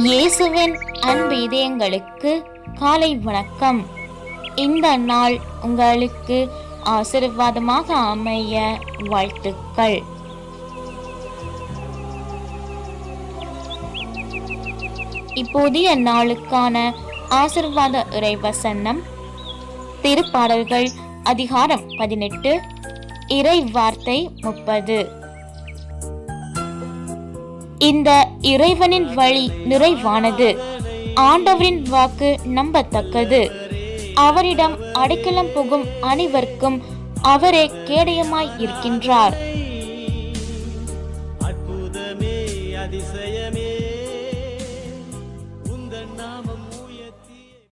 இயேசுவின் அன்பு இதயங்களுக்கு காலை வணக்கம். இந்த நாள் உங்களுக்கு ஆசீர்வாதமாக அமைய வாழ்த்துக்கள். இப்போதைய நாளுக்கான ஆசீர்வாத இறைவசனம் திருப்பாடல்கள் அதிகாரம் 18 இறை வார்த்தை 30. இந்த இறைவனின் வழி நிறைவானது, ஆண்டவரின் வாக்கு நம்பத்தக்கது. அவரிடம் அடைக்கலம் புகும் அனைவருக்கும் அவரே கேடயமாய் இருக்கின்றார்.